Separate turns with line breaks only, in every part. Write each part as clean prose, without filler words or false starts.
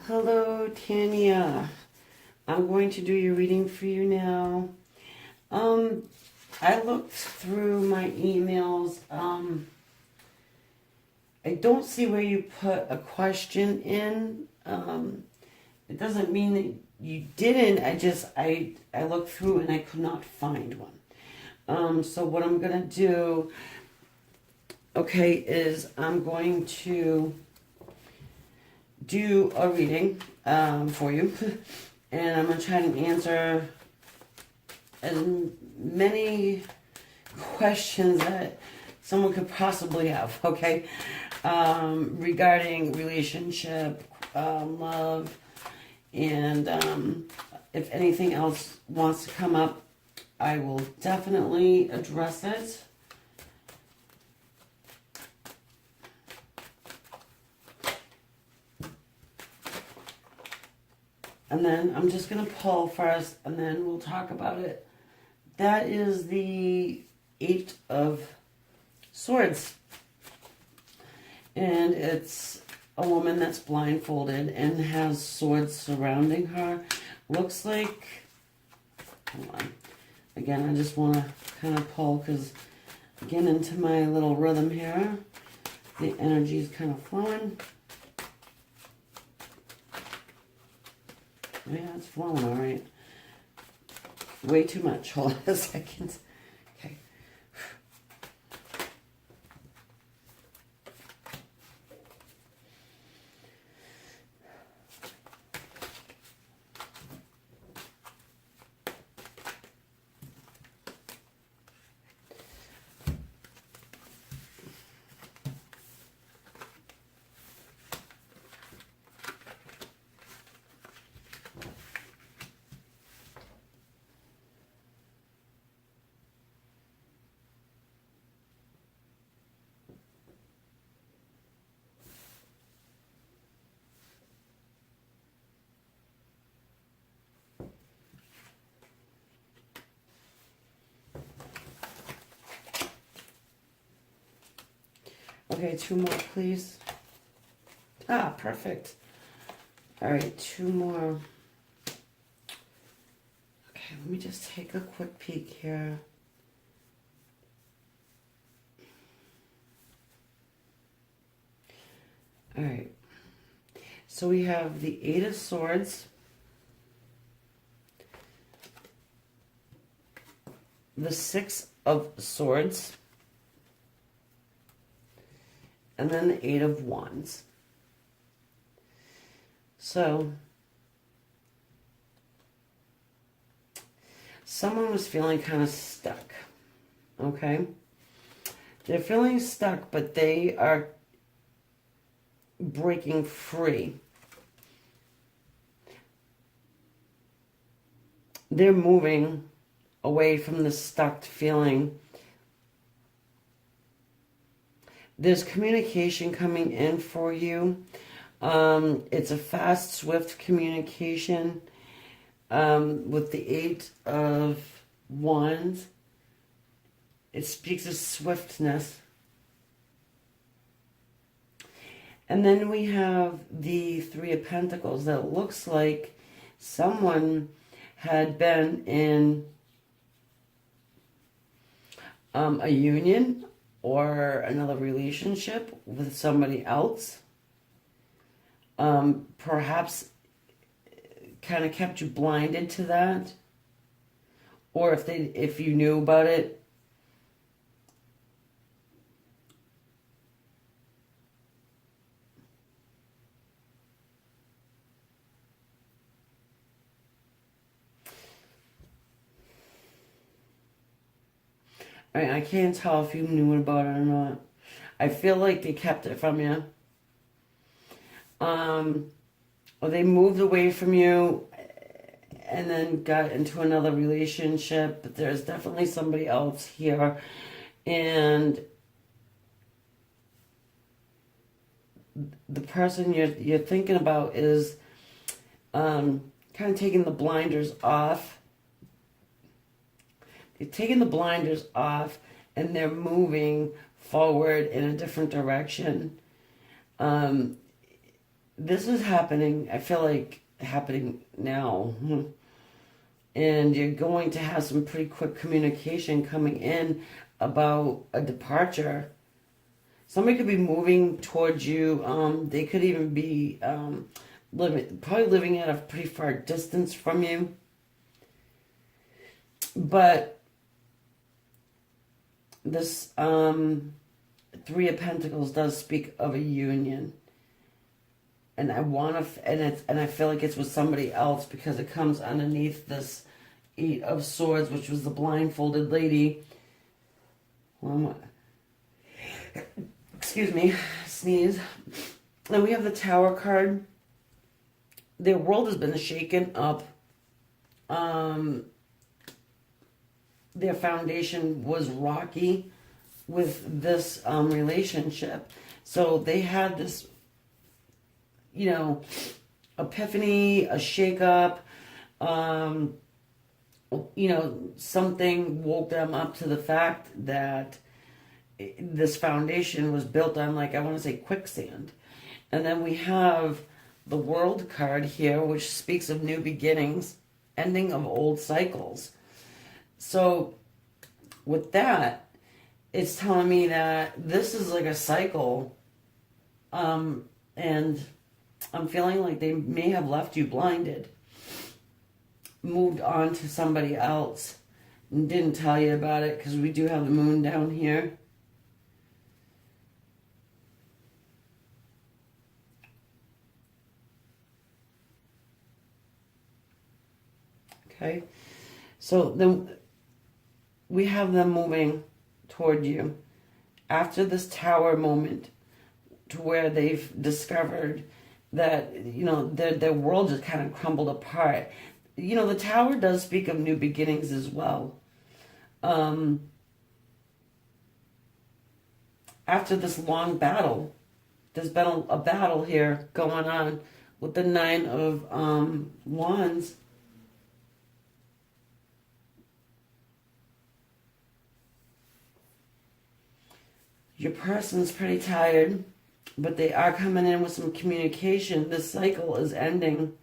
Hello, Tania. I'm going to do your reading for you now. I looked through my emails. I don't see where you put a question in. It doesn't mean that you didn't. I looked through and I could not find one. So what I'm gonna do, okay, is I'm going to do a reading for you, and I'm gonna try to answer as many questions that someone could possibly have, okay, regarding relationship, love, and if anything else wants to come up, I will definitely address it. And then I'm just going to pull first, and then we'll talk about it. That is the Eight of Swords. And it's a woman that's blindfolded and has swords surrounding her. Looks like, hold on. Again, I just want to kind of pull because, again, into my little rhythm here, the energy is kind of flowing. Yeah, it's flowing all right. Way too much. Hold on a second. Okay. Okay, two more, please. Ah, perfect. All right, two more. Okay, let me just take a quick peek here. All right. So we have the Eight of Swords, the Six of Swords, and then the Eight of Wands. So, someone was feeling kind of stuck, okay? They're feeling stuck, but they are breaking free. They're moving away from the stuck feeling. There's communication coming in for you. It's a fast, swift communication with the Eight of Wands. It speaks of swiftness. And then we have the Three of Pentacles that looks like someone had been in a union or another relationship with somebody else. Perhaps kind of kept you blinded to that. Or if you knew about it, I can't tell if you knew about it or not. I feel like they kept it from you. Or they moved away from you and then got into another relationship. But there's definitely somebody else here. And the person you're thinking about is kind of taking the blinders off. They're taking the blinders off and they're moving forward in a different direction. this is happening, I feel like happening now. And you're going to have some pretty quick communication coming in about a departure. Somebody could be moving towards you. They could even be probably living at a pretty far distance from you. But this Three of Pentacles does speak of a union. And I feel like it's with somebody else because it comes underneath this Eight of Swords, which was the blindfolded lady. Excuse me, sneeze. Then we have the Tower card. Their world has been shaken up. Their foundation was rocky with this relationship. So they had this, epiphany, a shakeup. Something woke them up to the fact that this foundation was built on, like, I want to say quicksand. And then we have the World card here, which speaks of new beginnings, ending of old cycles. So with that, it's telling me that this is like a cycle, and I'm feeling like they may have left you blinded, moved on to somebody else, and didn't tell you about it because we do have the moon down here. Okay, so then we have them moving toward you after this Tower moment, to where they've discovered that, their world just kind of crumbled apart. The Tower does speak of new beginnings as well. After this long battle, there's been a battle here going on with the Nine of Wands. Your person's pretty tired, but they are coming in with some communication. This cycle is ending.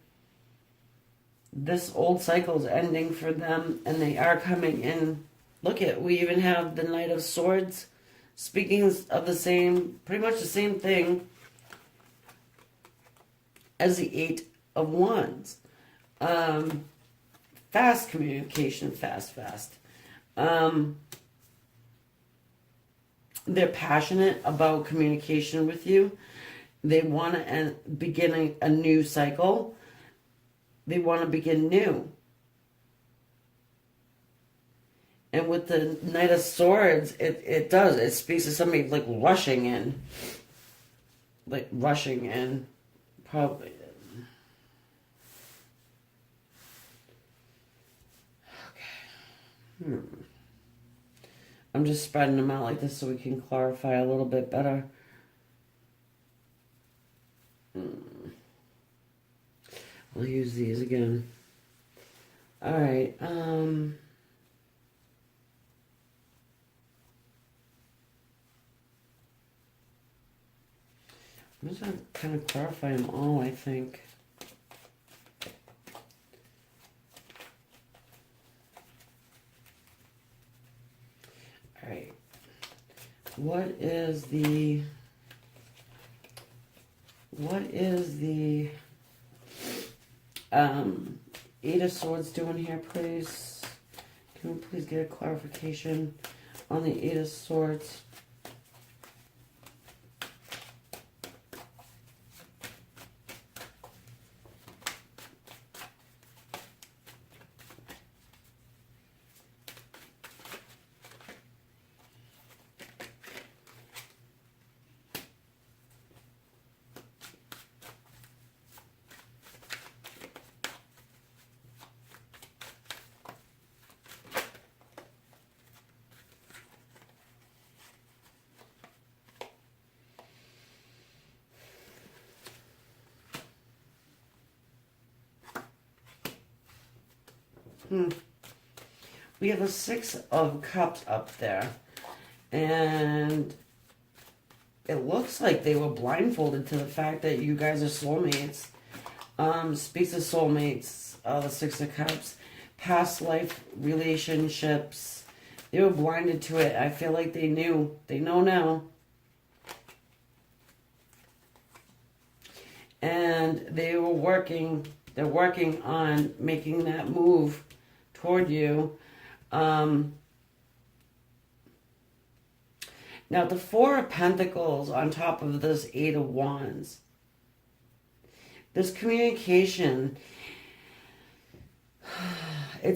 This old cycle is ending for them, and they are coming in. We even have the Knight of Swords, speaking of pretty much the same thing as the Eight of Wands. Fast communication, fast. They're passionate about communication with you. They want to begin a new cycle. They want to begin new. And with the Knight of Swords, it speaks to somebody like rushing in. Probably. Okay. I'm just spreading them out like this so we can clarify a little bit better. We'll use these again. All right. I'm just going to kind of clarify them all, I think. All right. What is the Eight of Swords doing here, please? Can we please get a clarification on the Eight of Swords? We have a Six of Cups up there, and it looks like they were blindfolded to the fact that you guys are soulmates. Speaks of soulmates, the Six of Cups, past life relationships. They were blinded to it. I feel like they knew. They know now. And they're working on making that move toward you. Now, the Four of Pentacles on top of this Eight of Wands. This communication, I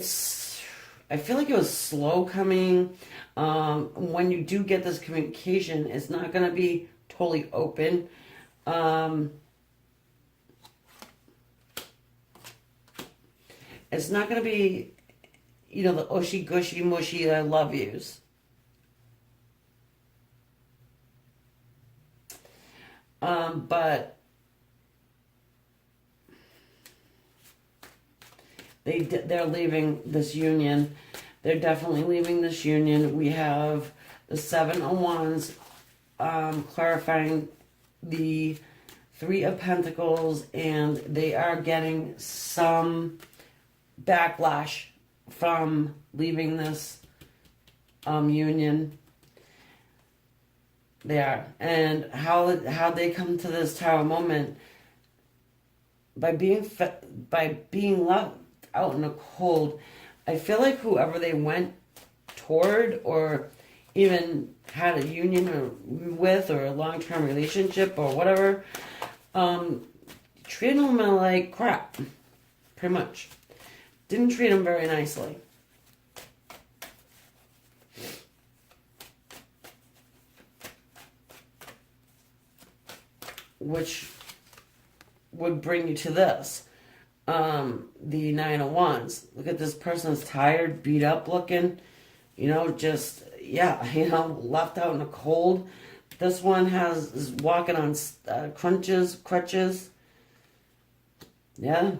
feel like it was slow coming. When you do get this communication, it's not going to be totally open. It's not going to be, the ushy, gushy, mushy, I love yous. But they're leaving this union. They're definitely leaving this union. We have the Seven of Wands clarifying the Three of Pentacles, and they are getting some backlash from leaving this union. They are. And how they come to this Tower moment, by being left out in the cold. I feel like whoever they went toward, or even had a union with, or a long-term relationship or whatever, treated them like crap, pretty much. Didn't treat them very nicely. Which would bring you to this. The Nine of Wands. Look at this person's tired, beat up looking. Just, left out in the cold. This one is walking on crutches. Yeah.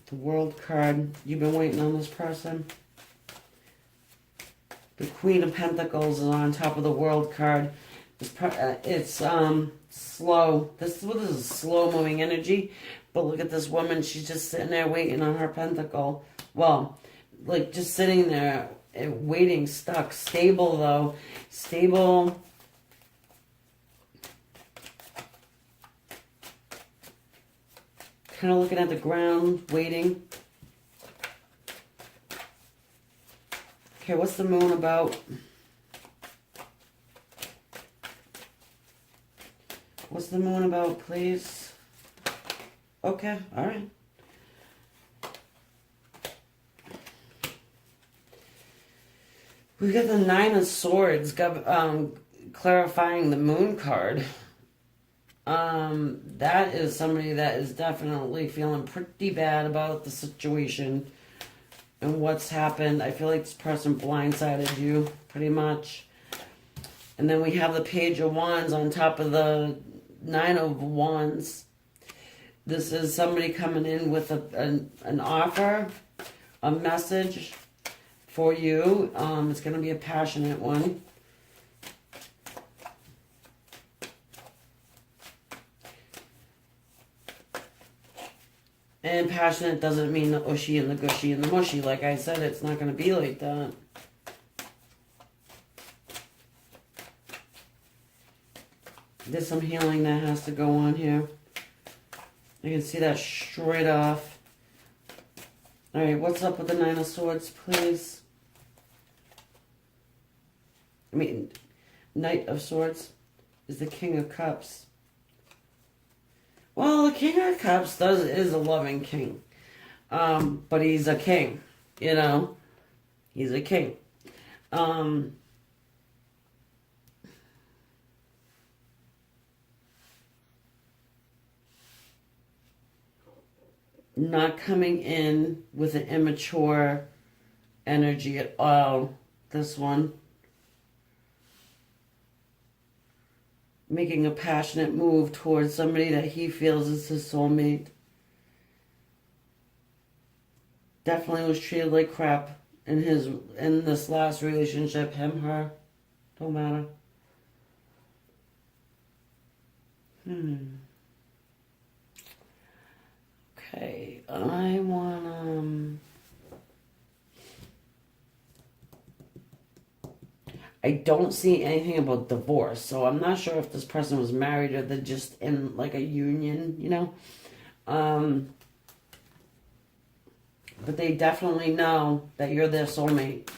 The World card. You've been waiting on this person. The Queen of Pentacles is on top of the World card. It's slow. This is a slow-moving energy. But look at this woman. She's just sitting there waiting on her pentacle. Well, like just sitting there waiting, stuck. Stable, though. Stable. Kind of looking at the ground, waiting. Okay, what's the moon about? What's the moon about, please? Okay, all right. We got the Nine of Swords, clarifying the moon card. That is somebody that is definitely feeling pretty bad about the situation and what's happened. I feel like this person blindsided you, pretty much. And then we have the Page of Wands on top of the Nine of Wands. This is somebody coming in with an offer, a message for you. It's going to be a passionate one. And passionate doesn't mean the ushy and the gushy and the mushy. Like I said, it's not going to be like that. There's some healing that has to go on here. You can see that straight off. Alright, what's up with the Nine of Swords, please? Knight of Swords is the King of Cups. Well, the King of Cups is a loving king. But he's a king, He's a king. Not coming in with an immature energy at all. This one. making a passionate move towards somebody that he feels is his soulmate. Definitely was treated like crap in this last relationship. Him, her, don't matter. Okay, I wanna. I don't see anything about divorce, so I'm not sure if this person was married or they're just in like a union, you know. But they definitely know that you're their soulmate.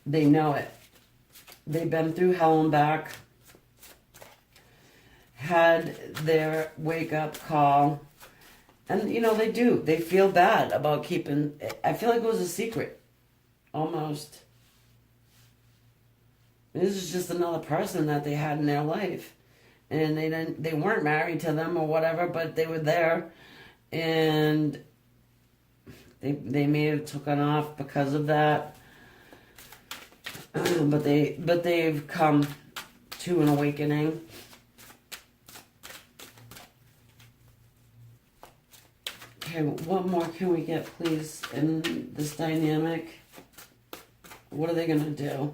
They know it. They've been through hell and back, had their wake up call, and you know they do. They feel bad about keeping. I feel like it was a secret, almost. This is just another person that they had in their life, and they weren't married to them or whatever, but they were there, and they may have taken off because of that. But they've come to an awakening. Okay, what more can we get, please, in this dynamic? What are they gonna do?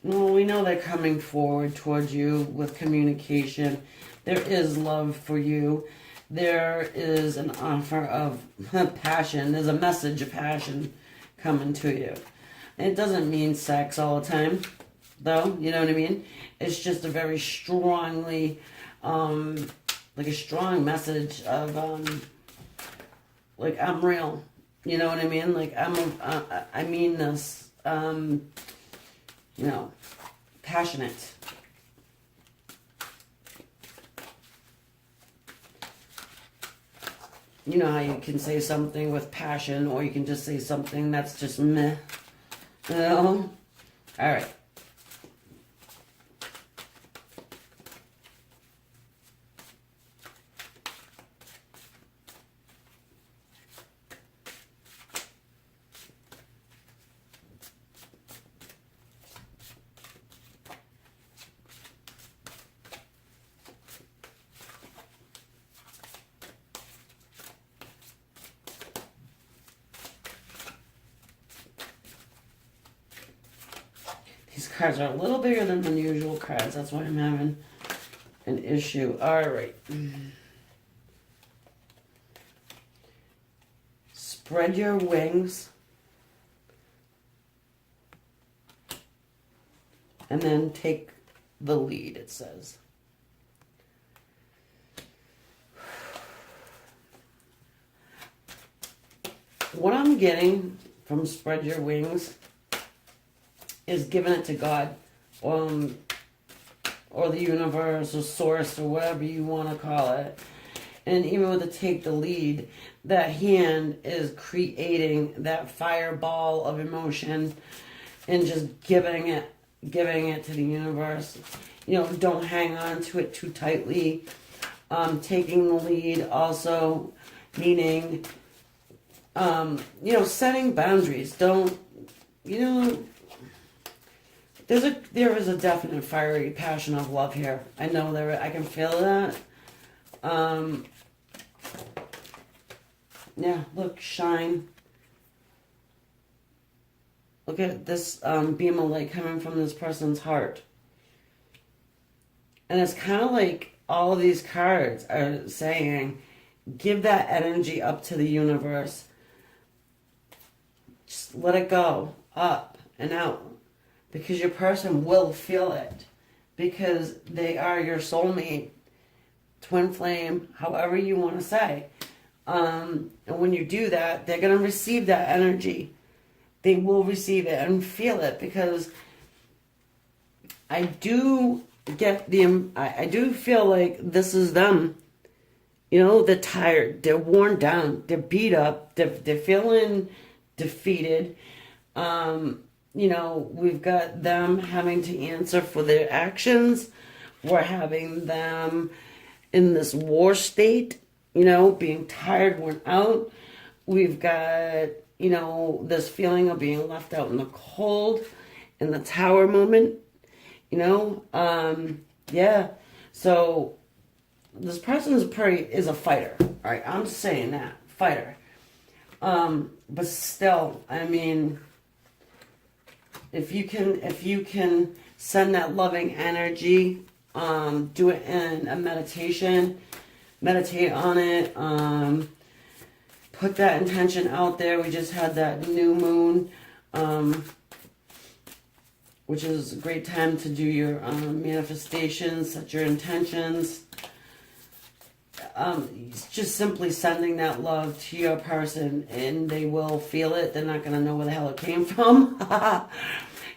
Well, we know they're coming forward towards you with communication. There is love for you. There is an offer of passion. There's a message of passion coming to you. And it doesn't mean sex all the time, though. You know what I mean? It's just a very strongly, like a strong message of, like, I'm real. You know what I mean? Like, I mean this. You know, passionate. You know how you can say something with passion, or you can just say something that's just meh. You know? All right. These cards are a little bigger than unusual cards. That's why I'm having an issue. All right. Spread your wings. And then take the lead, it says. What I'm getting from spread your wings is giving it to God, or the universe, or source, or whatever you want to call it. And even with the take the lead, that hand is creating that fireball of emotion and just giving it to the universe. You know, don't hang on to it too tightly. Taking the lead also meaning, you know, setting boundaries. Don't, you know, there is a definite fiery passion of love here. I know I can feel that. Yeah, look, shine. Look at this beam of light coming from this person's heart. And it's kind of like all of these cards are saying, give that energy up to the universe. Just let it go, up and out. Because your person will feel it. Because they are your soulmate, twin flame, however you want to say. And when you do that, they're going to receive that energy. They will receive it and feel it, because I do I do feel like this is them. You know, they're tired, they're worn down, they're beat up, they're feeling defeated. You know, we've got them having to answer for their actions. We're having them in this war state, you know, being tired, worn out. We've got, you know, this feeling of being left out in the cold, in the tower moment. You know, yeah. So this person is a fighter. All right, I'm just saying that fighter. But still, I mean, if you can send that loving energy, do it in a meditation, meditate on it, put that intention out there. We just had that new moon, which is a great time to do your manifestations, set your intentions. Just simply sending that love to your person, and they will feel it. They're not going to know where the hell it came from.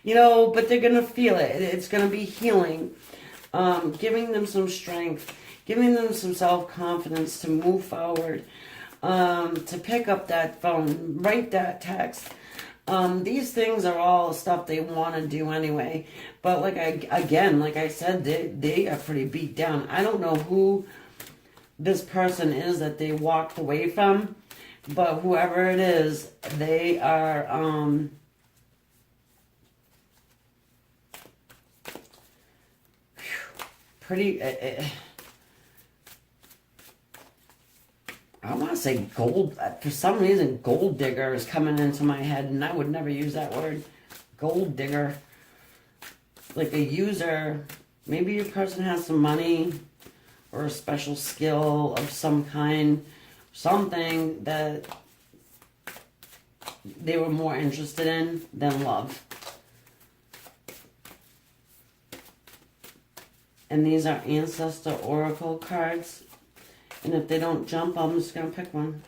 You know, but they're going to feel it. It's going to be healing. Giving them some strength, giving them some self-confidence to move forward, to pick up that phone, write that text. These things are all stuff they want to do anyway. But like I said, they are pretty beat down. I don't know who this person is that they walked away from, but whoever it is, they are pretty I want to say gold. For some reason, gold digger is coming into my head, and I would never use that word. Gold digger. Like a user. Maybe your person has some money or a special skill of some kind. Something that they were more interested in than love. And these are Ancestor Oracle cards. And if they don't jump, I'm just going to pick one.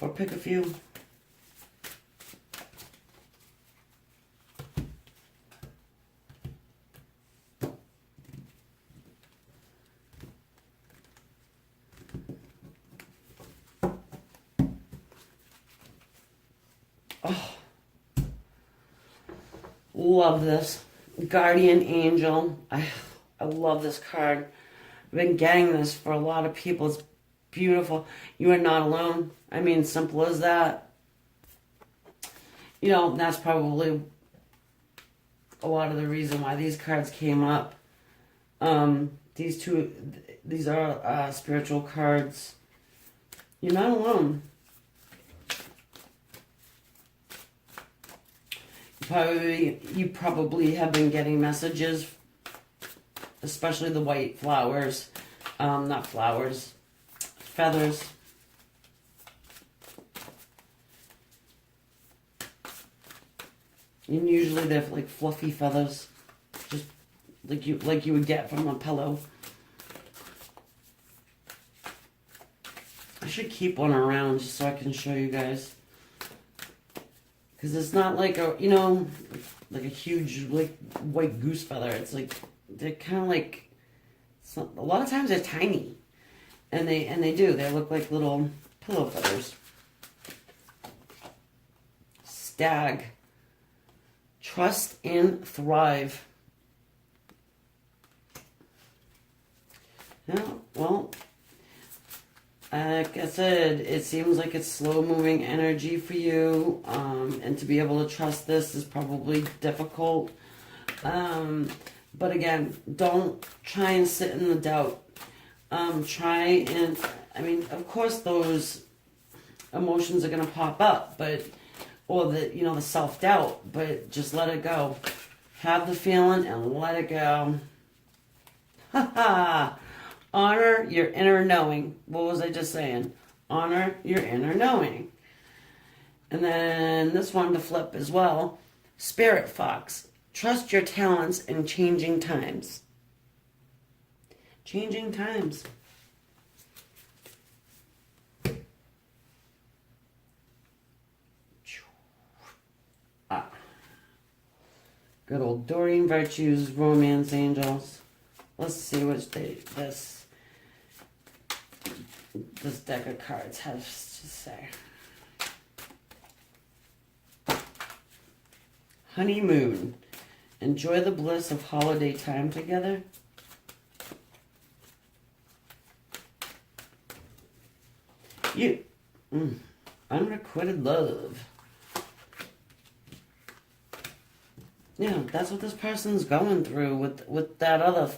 Or pick a few. Oh, love this. Guardian Angel. I love this card. I've been getting this for a lot of people. It's beautiful. You are not alone. I mean, simple as that. You know, that's probably a lot of the reason why these cards came up. These are spiritual cards. You're not alone. You probably have been getting messages, especially the white flowers, not flowers, feathers. And usually they're like fluffy feathers, just like you would get from a pillow. I should keep one around just so I can show you guys. Because it's not like a, you know, like a huge like white goose feather. It's like, they're kind of like, a lot of times they're tiny. And they look like little pillow feathers. Stag. Trust and thrive. Yeah, well, like I said, it seems like it's slow-moving energy for you, and to be able to trust this is probably difficult. But again, don't try and sit in the doubt. Try and, I mean, of course those emotions are going to pop up, or the self-doubt, but just let it go. Have the feeling and let it go. Ha ha! Honor your inner knowing. What was I just saying? Honor your inner knowing. And then this one to flip as well. Spirit Fox. Trust your talents in changing times. Changing times. Good old Doreen Virtue's Romance Angels. Let's see what this deck of cards has to say. Honeymoon. Enjoy the bliss of holiday time together. Unrequited love. Yeah, that's what this person's going through with that other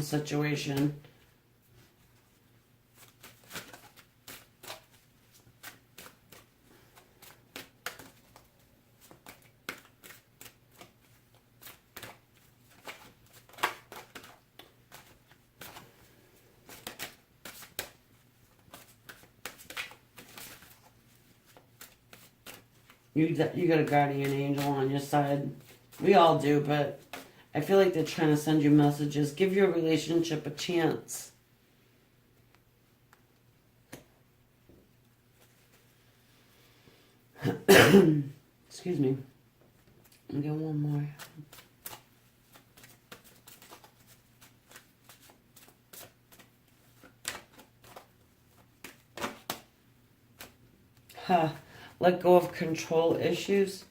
situation. You got a guardian angel on your side. We all do, but I feel like they're trying to send you messages. Give your relationship a chance. Excuse me. I'll get one more. Let go of control issues.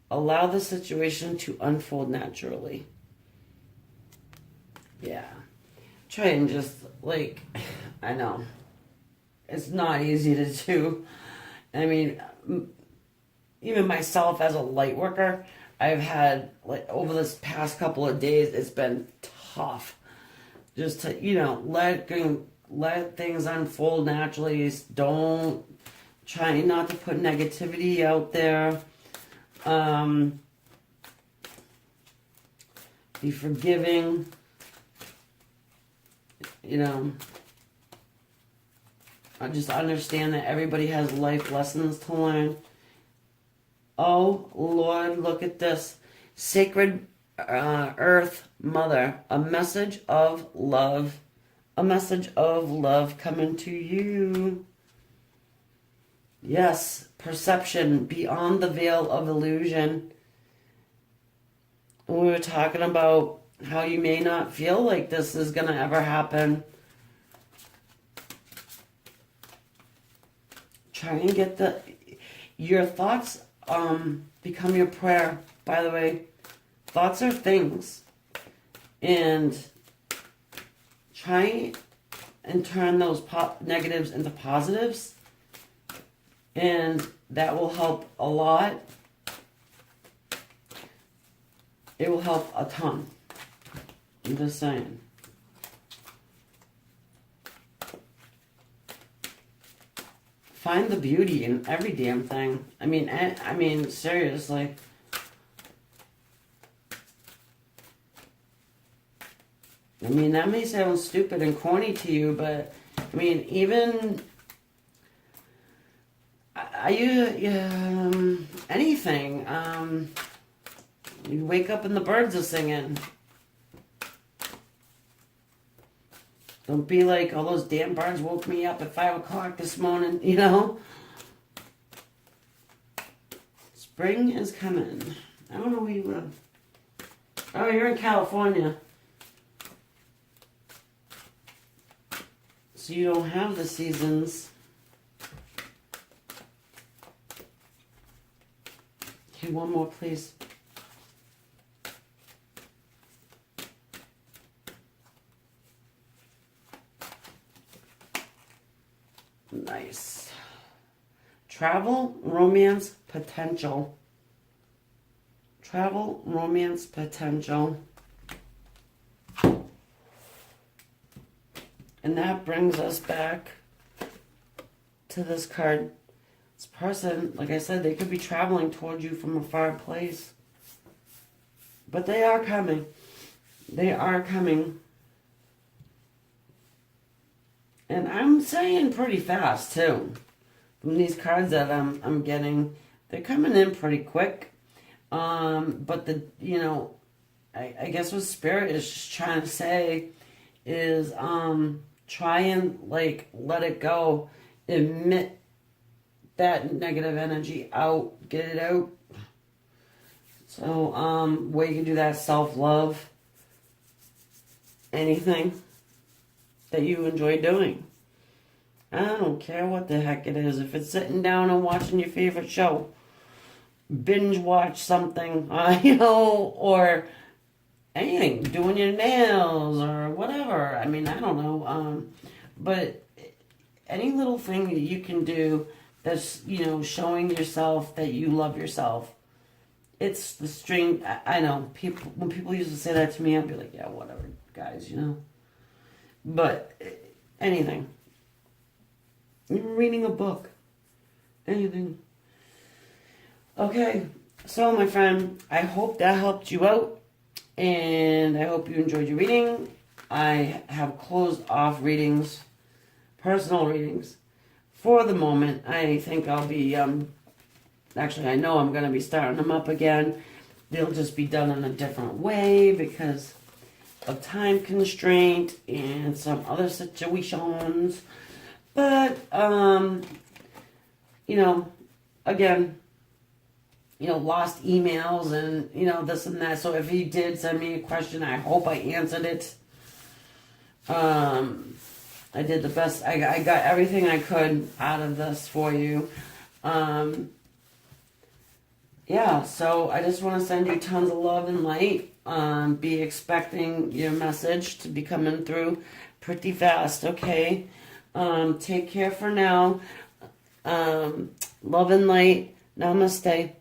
Allow the situation to unfold naturally. Yeah. Try and just, like, I know. It's not easy to do. I mean, even myself as a light worker, I've had, like, over this past couple of days, it's been tough. Just to, let things unfold naturally. Don't try not to put negativity out there. Be forgiving. I just understand that everybody has life lessons to learn. Oh, Lord, look at this. Sacred Earth Mother, a message of love. A message of love coming to you. Yes, perception beyond the veil of illusion. We were talking about how you may not feel like this is going to ever happen. Try and get your thoughts become your prayer. By the way, thoughts are things. And try and turn those negatives into positives. And that will help a lot. It will help a ton. I'm just saying. Find the beauty in every damn thing. I mean, seriously. I mean, that may sound stupid and corny to you, but I mean, even anything. You wake up and the birds are singing. Don't be like, all those damn birds woke me up at 5 o'clock this morning, Spring is coming. I don't know where you live. Oh, you're in California. So you don't have the seasons. Okay, one more, please. Nice. Travel, romance, potential. Travel, romance, potential. And that brings us back to this card. This person, like I said, they could be traveling towards you from a far place. But they are coming. They are coming. And I'm saying pretty fast, too. From these cards that I'm getting, they're coming in pretty quick. But I guess what Spirit is just trying to say is, try and, let it go. Emit that negative energy out. Get it out. So, where you can do that, self-love. Anything that you enjoy doing. I don't care what the heck it is. If it's sitting down and watching your favorite show, binge watch something, or anything, doing your nails or whatever. I mean, I don't know. But any little thing that you can do that's, showing yourself that you love yourself. it's the string. I know people when people used to say that to me, I'd be like, yeah, whatever, guys, you know. But anything, even reading a book, anything. Okay, so my friend, I hope that helped you out, and I hope you enjoyed your reading. I have closed off readings, personal readings, for the moment. I think I'll be actually, I know I'm going to be starting them up again. They'll just be done in a different way because of time constraint and some other situations. But, you know, again, you know, lost emails and, you know, this and that. So if he did send me a question, I hope I answered it. I did the best. I got everything I could out of this for you. Yeah, so I just want to send you tons of love and light. Be expecting your message to be coming through pretty fast, okay? Take care for now. Love and light. Namaste.